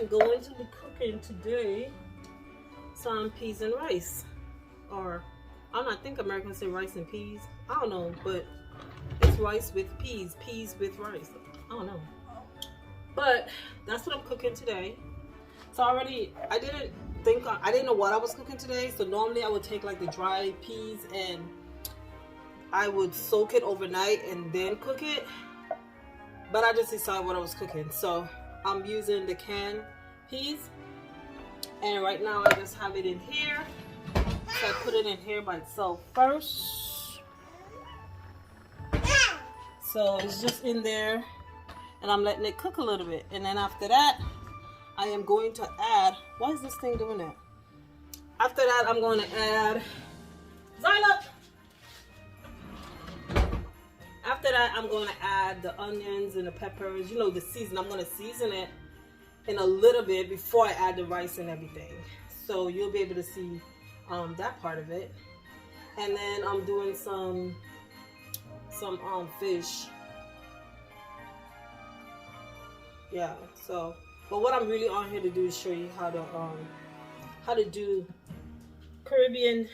am going to be cooking today some peas and rice, or I think Americans say rice and peas. I don't know, but it's rice with peas with rice. I don't know, but that's what I'm cooking today. So I didn't know what I was cooking today. So normally I would take like the dry peas and I would soak it overnight and then cook it, but I just decided what I was cooking. So I'm using the canned peas, and right now I just have it in here. So I put it in here by itself first. So it's just in there, and I'm letting it cook a little bit. And then after that, I am going to add, why is this thing doing that? After that, I'm going to add Zyla. After that, I'm going to add the onions and the peppers, you know, the season. I'm going to season it in a little bit before I add the rice and everything. So you'll be able to see that part of it. And then I'm doing some fish. Yeah, so, but what I'm really on here to do is show you how to do Caribbean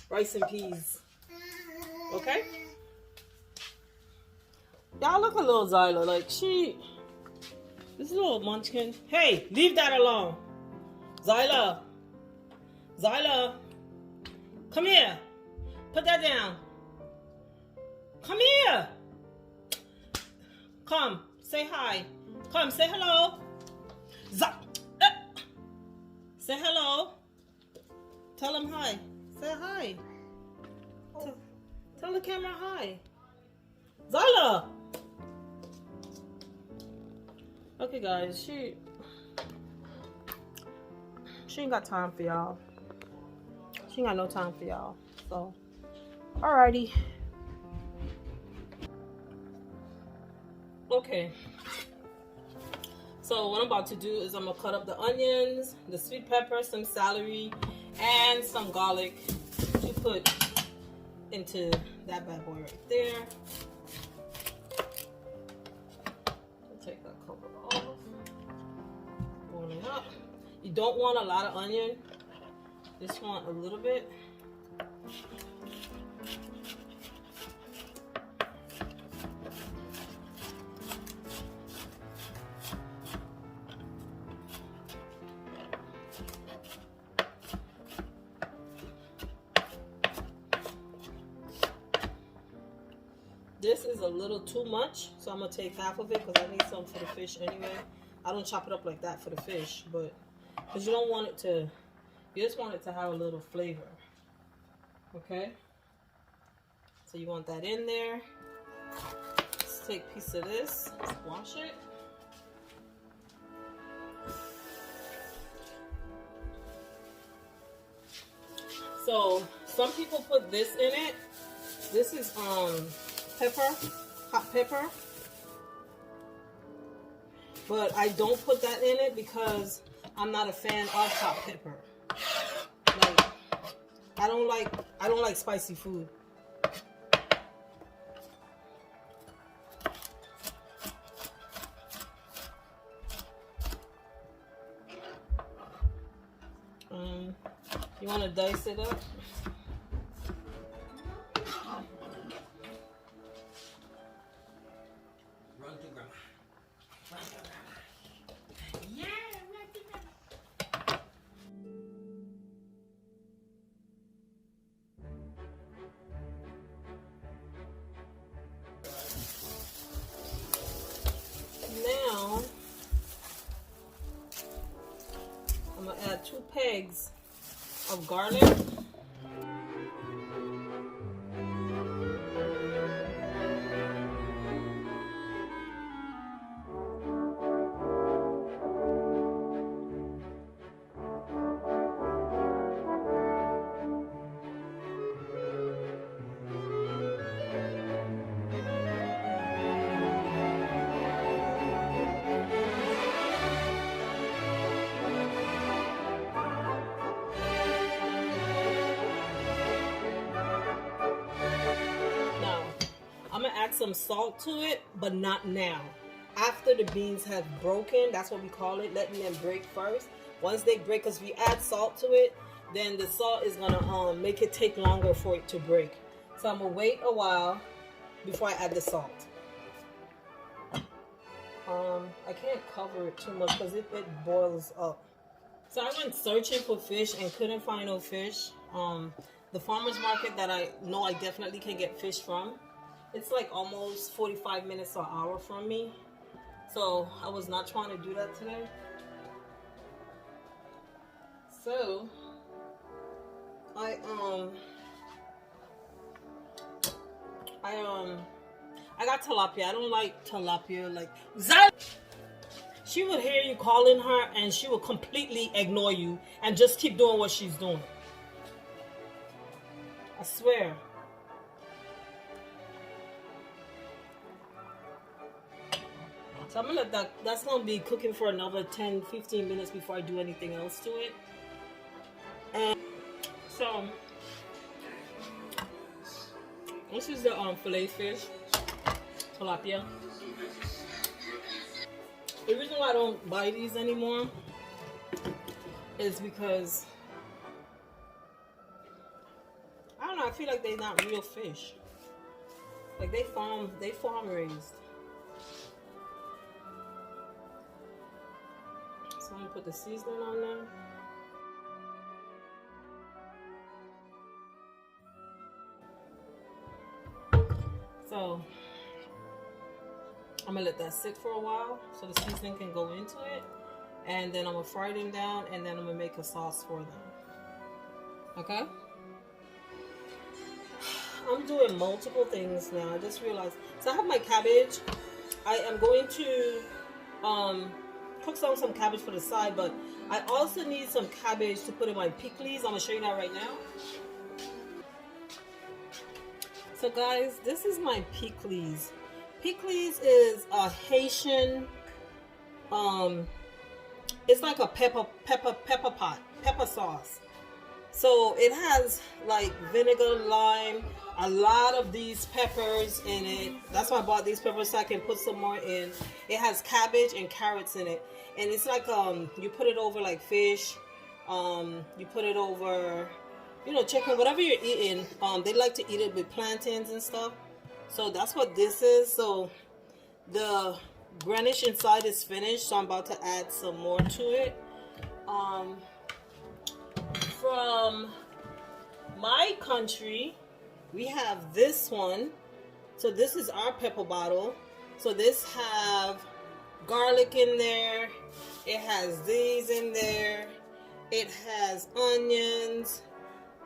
rice and peas. Okay? Y'all look a little Zyla, like this little munchkin. Hey, leave that alone. Zyla, come here. Put that down. Come here. Come, say hi. Come, say hello. Say hello. Tell them hi. Say hi. Tell the camera hi. Zyla. Okay, guys, she ain't got time for y'all. She ain't got no time for y'all. So, alrighty. Okay. So what I'm about to do is I'm gonna cut up the onions, the sweet pepper, some celery, and some garlic to put into that bad boy right there. Take that cover off. Roll it up. You don't want a lot of onion. Just want a little bit. This is a little too much, so I'm gonna take half of it because I need some for the fish anyway. I don't chop it up like that for the fish, but because you don't want it to, you just want it to have a little flavor. Okay, so you want that in there. Let's take a piece of this, let's wash it. So some people put this in it. This is pepper, hot pepper, but I don't put that in it because I'm not a fan of hot pepper. Like, I don't like spicy food. You want to dice it up? Now, I'm going to add 2 pegs of garlic. Add some salt to it, but not now. after the beans have broken. That's what we call it, letting them break first. Once they break, because we add salt to it, then the salt is gonna make it take longer for it to break. So I'm gonna wait a while before I add the salt. I can't cover it too much because it boils up. So I went searching for fish and couldn't find no fish. The farmer's market that I know I definitely can get fish from, it's like almost 45 minutes or an hour from me. So I was not trying to do that today. So I got tilapia. I don't like tilapia. Like, she would hear you calling her and she would completely ignore you and just keep doing what she's doing. I swear. So I'm gonna let that's gonna be cooking for another 10-15 minutes before I do anything else to it. And so this is the fillet fish, tilapia. The reason why I don't buy these anymore is because I don't know, I feel like they're not real fish. Like they farm raised. So I'm gonna put the seasoning on there. So I'm gonna let that sit for a while so the seasoning can go into it, and then I'm gonna fry them down, and then I'm gonna make a sauce for them. Okay? I'm doing multiple things now. I just realized. So I have my cabbage. I am going to cook some cabbage for the side, but I also need some cabbage to put in my pikliz. I'm gonna show you that right now. So guys, this is my pikliz. Pikliz is a Haitian, it's like a pepper sauce. So it has like vinegar, lime, a lot of these peppers in it. That's why I bought these peppers so I can put some more in. It has cabbage and carrots in it. And it's like, you put it over like fish, you put it over, you know, chicken, whatever you're eating. They like to eat it with plantains and stuff. So that's what this is. So the garnish inside is finished, so I'm about to add some more to it. From my country, we have this one. So this is our pepper bottle. So this have garlic in there. It has these in there. It has onions.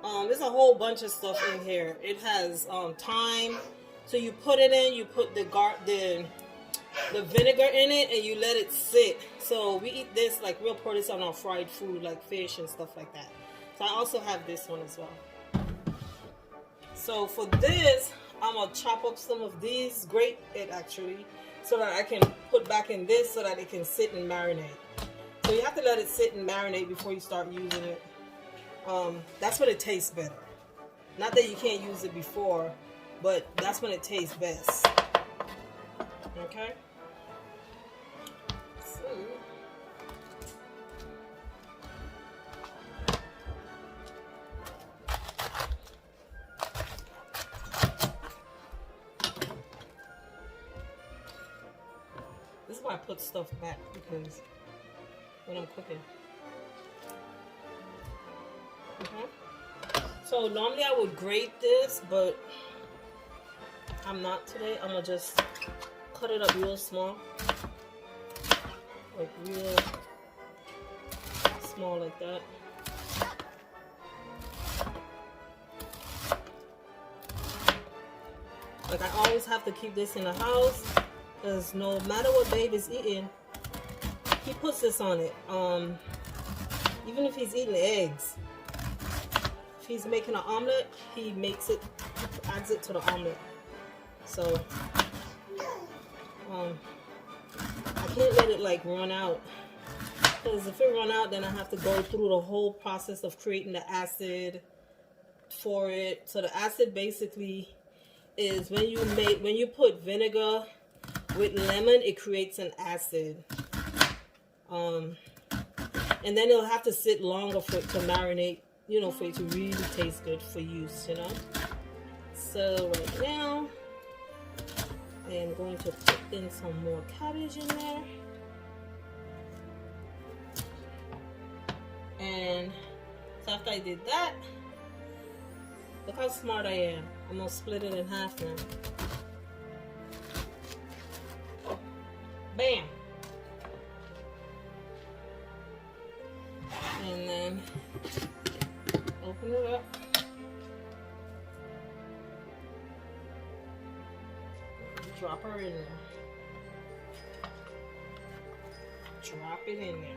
There's a whole bunch of stuff in here. It has thyme. So you put it in, you put the vinegar in it, and you let it sit. So we eat this like we'll put this on our fried food, like fish and stuff like that. So I also have this one as well. So for this, I'm gonna chop up some of these, grate it actually, so that I can put back in this so that it can sit and marinate. So you have to let it sit and marinate before you start using it. That's when it tastes better. Not that you can't use it before, but that's when it tastes best. Okay? So, this is why I put stuff back, because when I'm cooking. So normally I would grate this, but I'm not today. I'm gonna just cut it up real small, like real small like that. Like I always have to keep this in the house, because no matter what babe is eating, he puts this on it. Even if he's eating eggs, if he's making an omelet, he makes it, adds it to the omelet. So I can't let it like run out, because if it run out, then I have to go through the whole process of creating the acid for it. So the acid basically is when you put vinegar with lemon, it creates an acid. And then it'll have to sit longer for it to marinate, you know, for it to really taste good for use, you know. So right now, I am going to put in some more cabbage in there. And so after I did that, look how smart I am. I'm gonna split it in half now. Bam! And then open it up. Drop her in there. Drop it in there.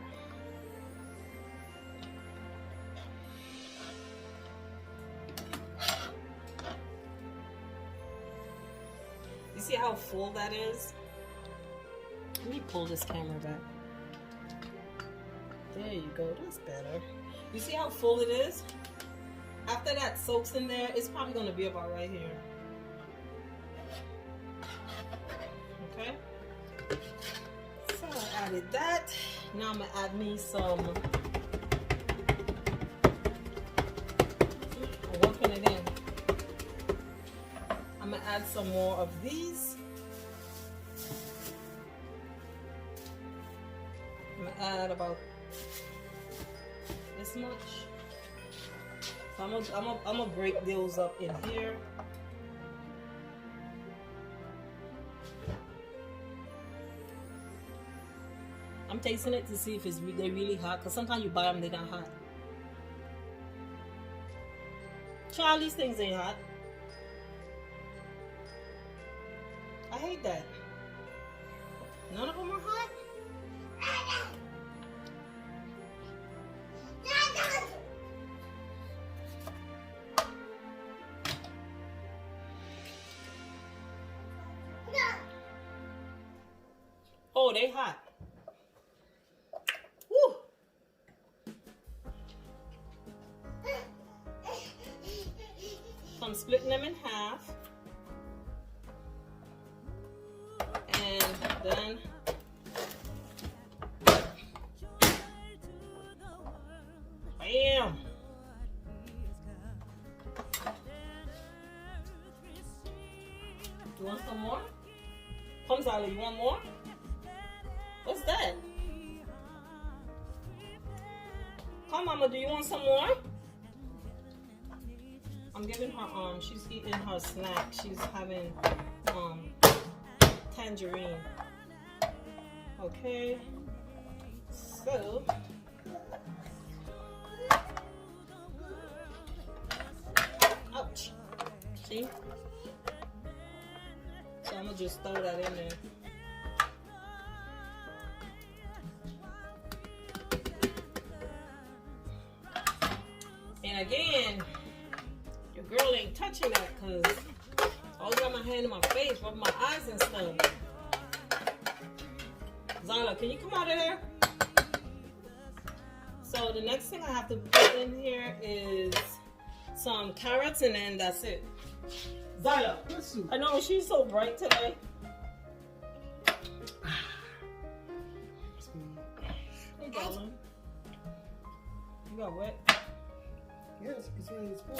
You see how full that is? Let me pull this camera back. There you go, that's better. You see how full it is? After that soaks in there, it's probably gonna be about right here. Okay? So I added that. Now I'm gonna add me some, I'm working it in. I'm gonna add some more of these. I'm gonna add about this much. So I'm gonna break those up in here. I'm tasting it to see if they're really hot, because sometimes you buy them, they're not hot. Child, these things ain't hot. I hate that. None of them are hot. Oh, they hot. Woo. So I'm splitting them in half. And then bam. You want some more? Come, Zala, you want more? What's that? Come, Mama, do you want some more? I'm giving her, she's eating her snack. She's having, tangerine. Okay. So. Ouch. See? So I'm gonna just throw that in there. And again, your girl ain't touching that because I always got my hand in my face, rubbing my eyes and stuff. Zala, can you come out of there? So the next thing I have to put in here is some carrots, and then that's it. Zala, I know she's so bright today. Hey, darling. You got wet? Yes, it's when it's fun.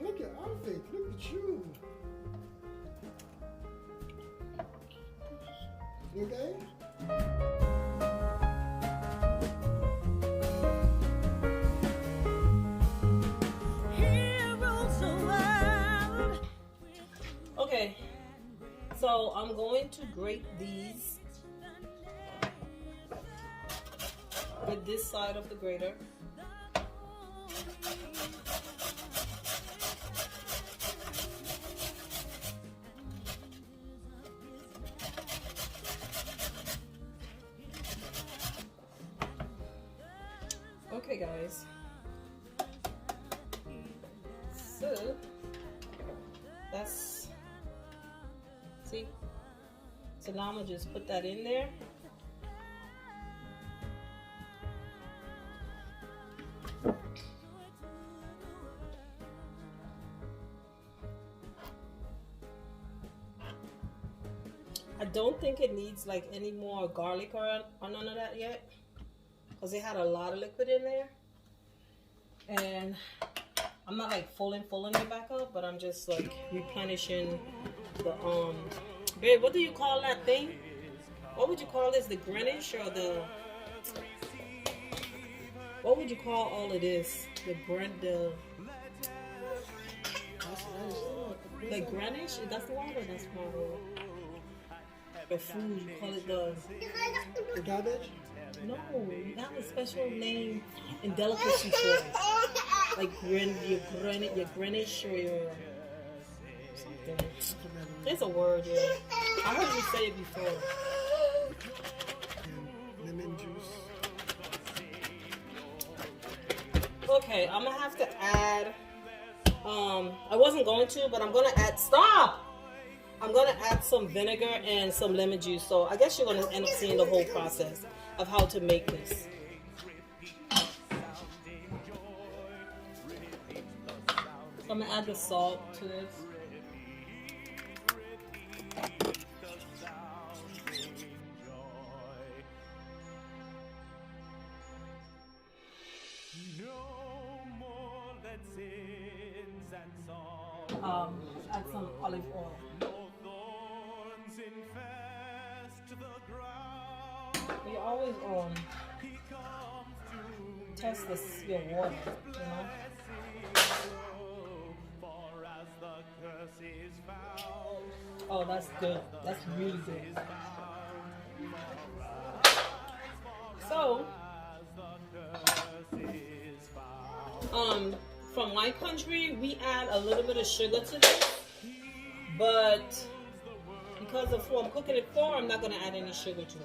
Look at your outfit. Look at you. You okay? Okay, so I'm going to grate these with this side of the grater. Okay, guys. So that's, see, so now I'm gonna just put that in there. I don't think it needs like any more garlic or none of that yet, because it had a lot of liquid in there. And I'm not like filling it back up, but I'm just like replenishing the babe, what do you call that thing? What would you call this? The Greenwich or the, what would you call all of this? The Greenwich? That's the water. That's water. The food, you call it the garbage? No, you have a special name and delicacy for it. Like your Greenwich or your something. There's a word, yeah. I heard you say it before. And lemon juice. Okay, I'm gonna have to add. I wasn't going to, but I'm gonna add. Stop! I'm gonna add some vinegar and some lemon juice. So I guess you're gonna end up seeing the whole process of how to make this. So I'm gonna add the salt to this. Add some olive oil. You always test your water, you know. Oh, that's good. That's really good. So, from my country, we add a little bit of sugar to this, but because of who I'm cooking it for, I'm not going to add any sugar to it.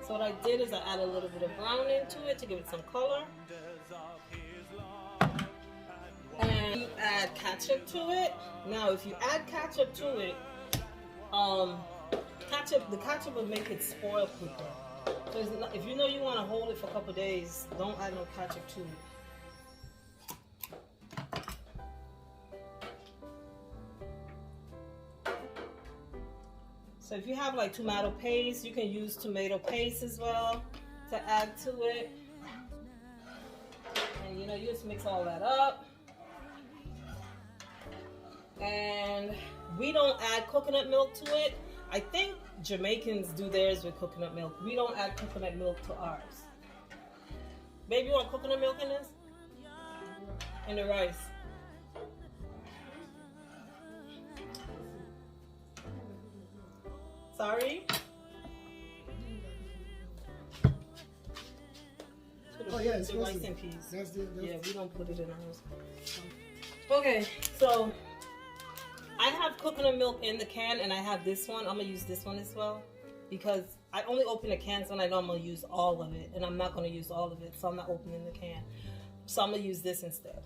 So what I did is I add a little bit of browning to it to give it some color. And you add ketchup to it. Now if you add ketchup to it, the ketchup will make it spoil quicker. So it's not, if you know you want to hold it for a couple days, don't add no ketchup to it. So if you have like tomato paste, you can use tomato paste as well to add to it. And you know, you just mix all that up. And we don't add coconut milk to it. I think Jamaicans do theirs with coconut milk. We don't add coconut milk to ours. Baby, you want coconut milk in this? In the rice. Sorry? Oh yeah, it's the rice and peas. That's yeah, we don't put it in ours. Okay, so I have coconut milk in the can, and I have this one. I'm gonna use this one as well because I only open the cans when I know I'm gonna use all of it, and I'm not gonna use all of it, so I'm not opening the can. So I'm gonna use this instead.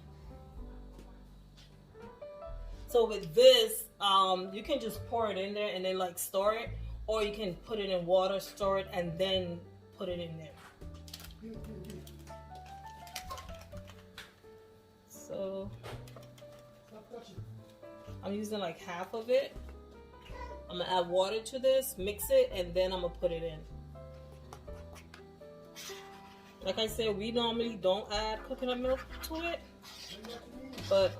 So with this, you can just pour it in there and then like store it, or you can put it in water, store it, and then put it in there. So I'm using like half of it. I'm gonna add water to this, mix it, and then I'm gonna put it in. Like I said, we normally don't add coconut milk to it, but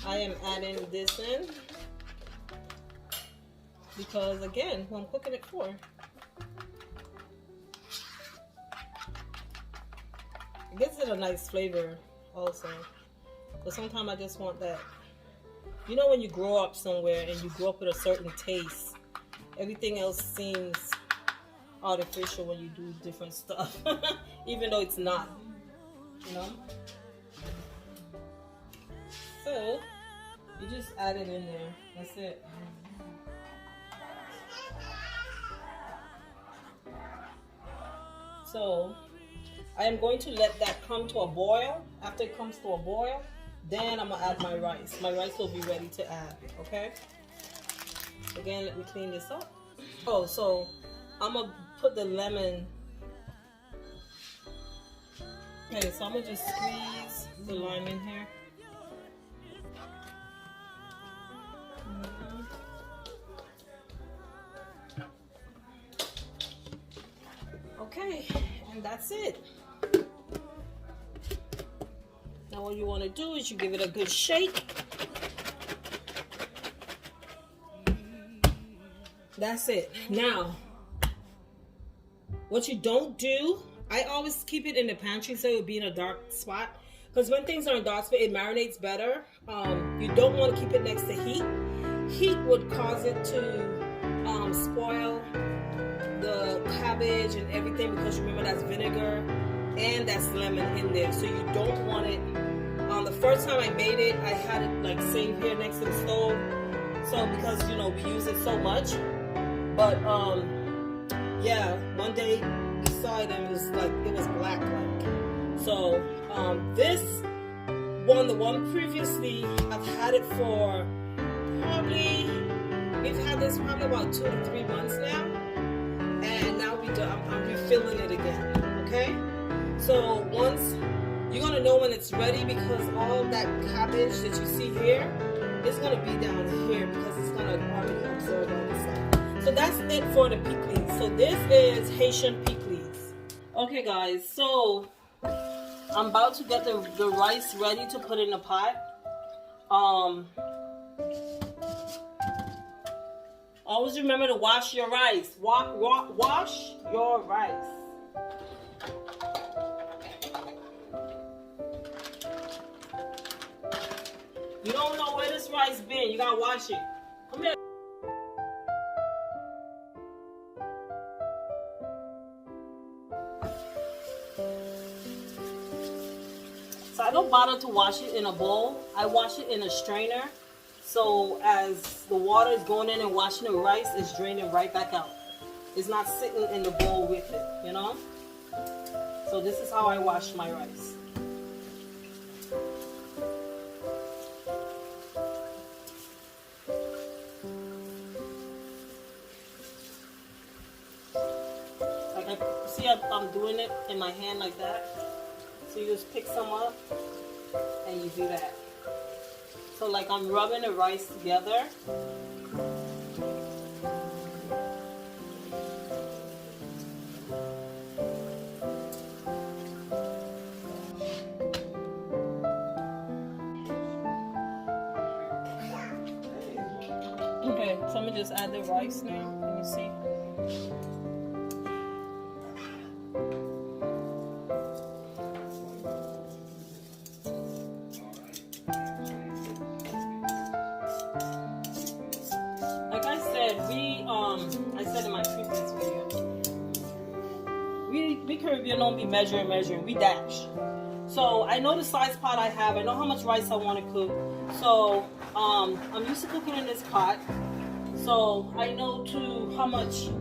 I am adding this in because again, who I'm cooking it for. It gives it a nice flavor also. But sometimes I just want that. You know when you grow up somewhere and you grow up with a certain taste, everything else seems artificial when you do different stuff. Even though it's not. You know? So, you just add it in there. That's it. So, I am going to let that come to a boil. After it comes to a boil, then I'm going to add my rice. My rice will be ready to add, okay? Again, let me clean this up. Oh, so I'm gonna put the lemon. Okay, so I'm gonna just squeeze the lime in here. Okay, and that's it. Now what you want to do is you give it a good shake. That's it. Now, what you don't do, I always keep it in the pantry so it'll be in a dark spot. Because when things are in dark spot, it marinates better. You don't want to keep it next to heat. Heat would cause it to spoil the cabbage and everything, because remember that's vinegar and that's lemon in there. So you don't want it. The first time I made it, I had it like sitting here next to the stove. So because we use it so much. But yeah, one day we saw it and it was black like. So this one, the one previously, I've had it for we've had this probably about 2 to 3 months now, and now I'm refilling it again. Okay, so once you're gonna know when it's ready, because all that cabbage that you see here is gonna be down here because it's gonna already absorb all this stuff. So that's it for the Pikliz. So this is Haitian Pikliz. Okay guys, so I'm about to get the rice ready to put in the pot. Always remember to wash your rice. Wash your rice. You don't know where this rice been. You gotta wash it. Come here. So I don't bother to wash it in a bowl. I wash it in a strainer. So as the water is going in and washing the rice, it's draining right back out. It's not sitting in the bowl with it, So this is how I wash my rice. See, I'm doing it in my hand like that. So you just pick some up and you do that. So like I'm rubbing the rice together. Okay, so I'm gonna just add the rice now. Can you see? I said in my previous video, we Caribbean don't be measuring, we dash. So I know the size pot I have, I know how much rice I want to cook. So I'm used to cooking in this pot, so I know how much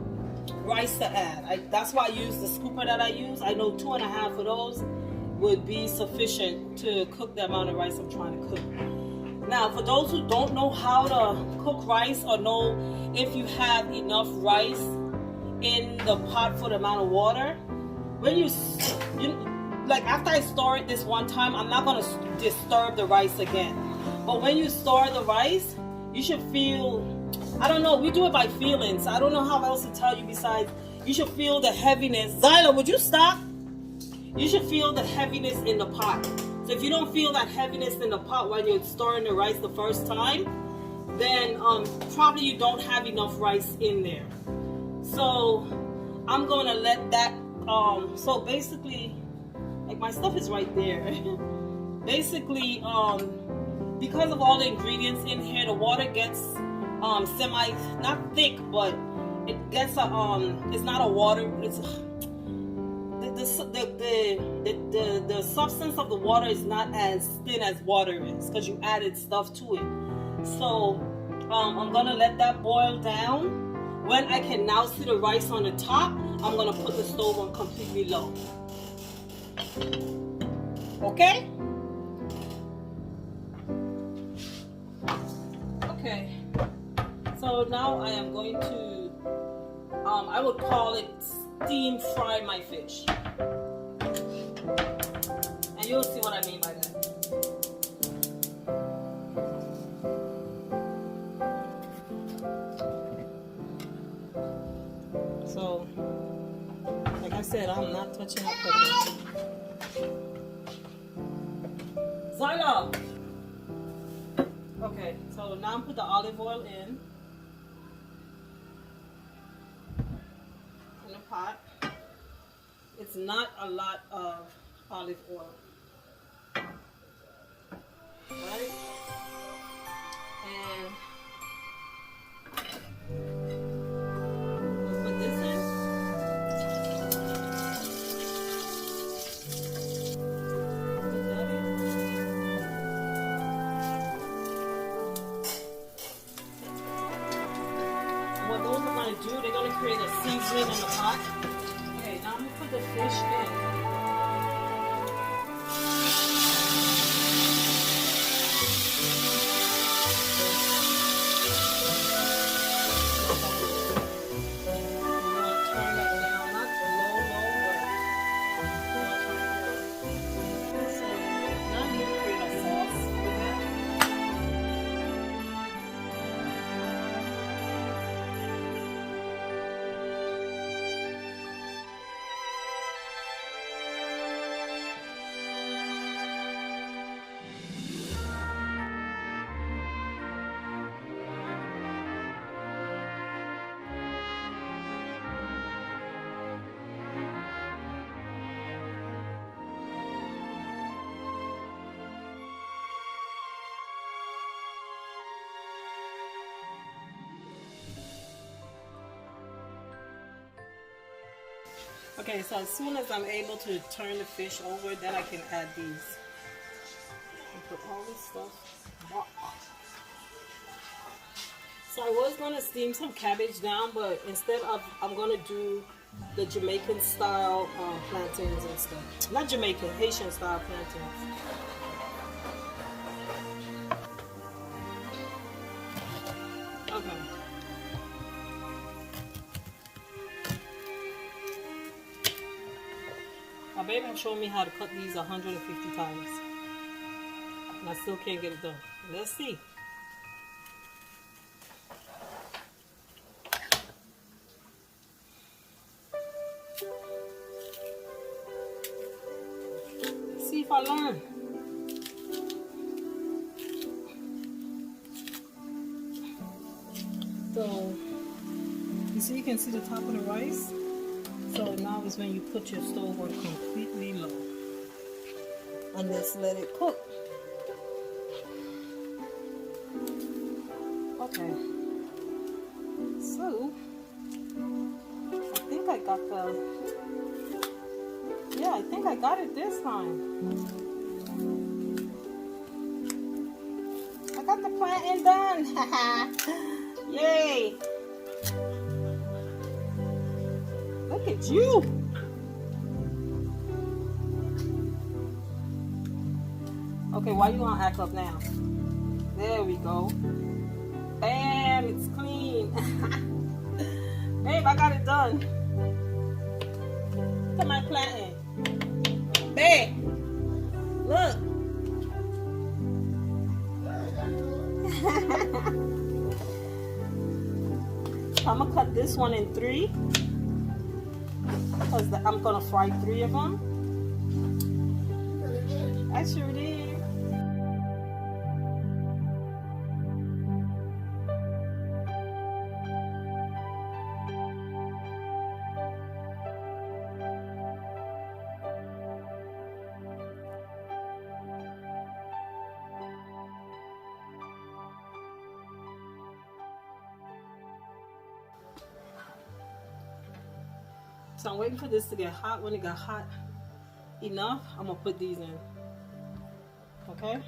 rice to add. That's why I use the scooper that I use. I know 2.5 of those would be sufficient to cook the amount of rice I'm trying to cook. Now, for those who don't know how to cook rice or know if you have enough rice in the pot for the amount of water, when you like after I store it this one time, I'm not going to disturb the rice again. But when you store the rice, you should feel, I don't know, we do it by feelings. I don't know how else to tell you besides you should feel the heaviness. Zyla, would you stop? You should feel the heaviness in the pot. So if you don't feel that heaviness in the pot when you're storing the rice the first time, then probably you don't have enough rice in there. So I'm gonna let that, so basically, like my stuff is right there. Basically, because of all the ingredients in here, the water gets not thick, but it gets it's not a water, it's the substance of the water is not as thin as water is because you added stuff to it. So I'm gonna let that boil down. When I can now see the rice on the top, I'm gonna put the stove on completely low. Okay? Okay. So now I am going to I would call it steam fry my fish. And you'll see what I mean by that. So, like I said, I'm not touching that cooking. Zyla! Okay, so now I'm put the olive oil in the pot. It's not a lot of olive oil, right? And we'll put this in. Put that in. What those are going to do, they're going to create a seasoning in the pot. Okay, now I'm going to put the fish in. Okay, so as soon as I'm able to turn the fish over, then I can add these. And put all this stuff. So I was gonna steam some cabbage down, but instead I'm gonna do the Jamaican style plantains and stuff. Not Jamaican, Haitian style plantains. Okay. My baby showed me how to cut these 150 times. And I still can't get it done. Let's see. Let's see if I learn. So, you see, you can see the top of the rice. So now is when you put your stove on completely low and just let it cook. Okay. So I think I got I think I got it this time. I got the plantain done. Yay! Look at you. Okay, why you gonna act up now? There we go. Bam, it's clean. Babe, I got it done. Look at my plantain. Babe, look. I'm gonna cut this one in 3. Because I'm gonna fry 3 of them. I sure did. So I'm waiting for this to get hot. When it got hot enough, I'm gonna put these in. Okay?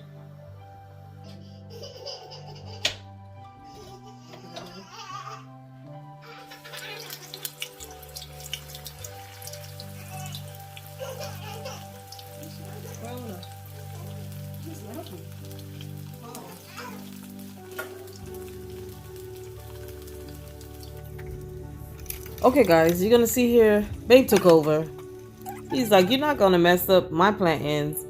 Okay guys, you're gonna see here, Babe took over. He's like, you're not gonna mess up my plantains.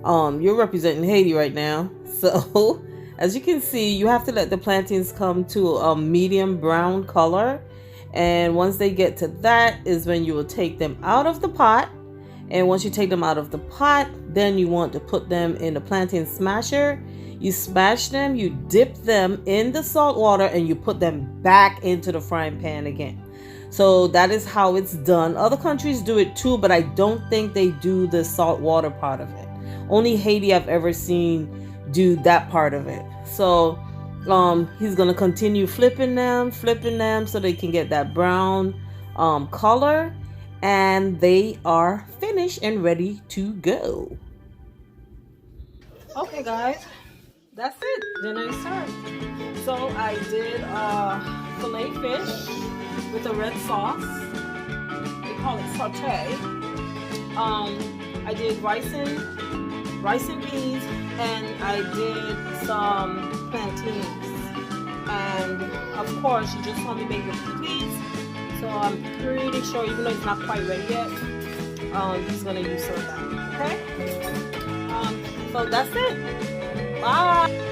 You're representing Haiti right now. So as you can see, you have to let the plantains come to a medium brown color. And once they get to that is when you will take them out of the pot. And once you take them out of the pot, then you want to put them in the plantain smasher. You smash them, you dip them in the salt water, and you put them back into the frying pan again. So that is how it's done. Other countries do it too, but I don't think they do the salt water part of it. Only Haiti I've ever seen do that part of it. So he's gonna continue flipping them so they can get that brown color, and they are finished and ready to go. Okay guys, that's it. Dinner is served. So I did filet fish with a red sauce. They call it saute. I did rice and peas, and I did some plantains. And of course, you just saw me make the pikliz. So I'm pretty sure, even though it's not quite ready yet, he's gonna use some of that. Okay? So that's it. Bye.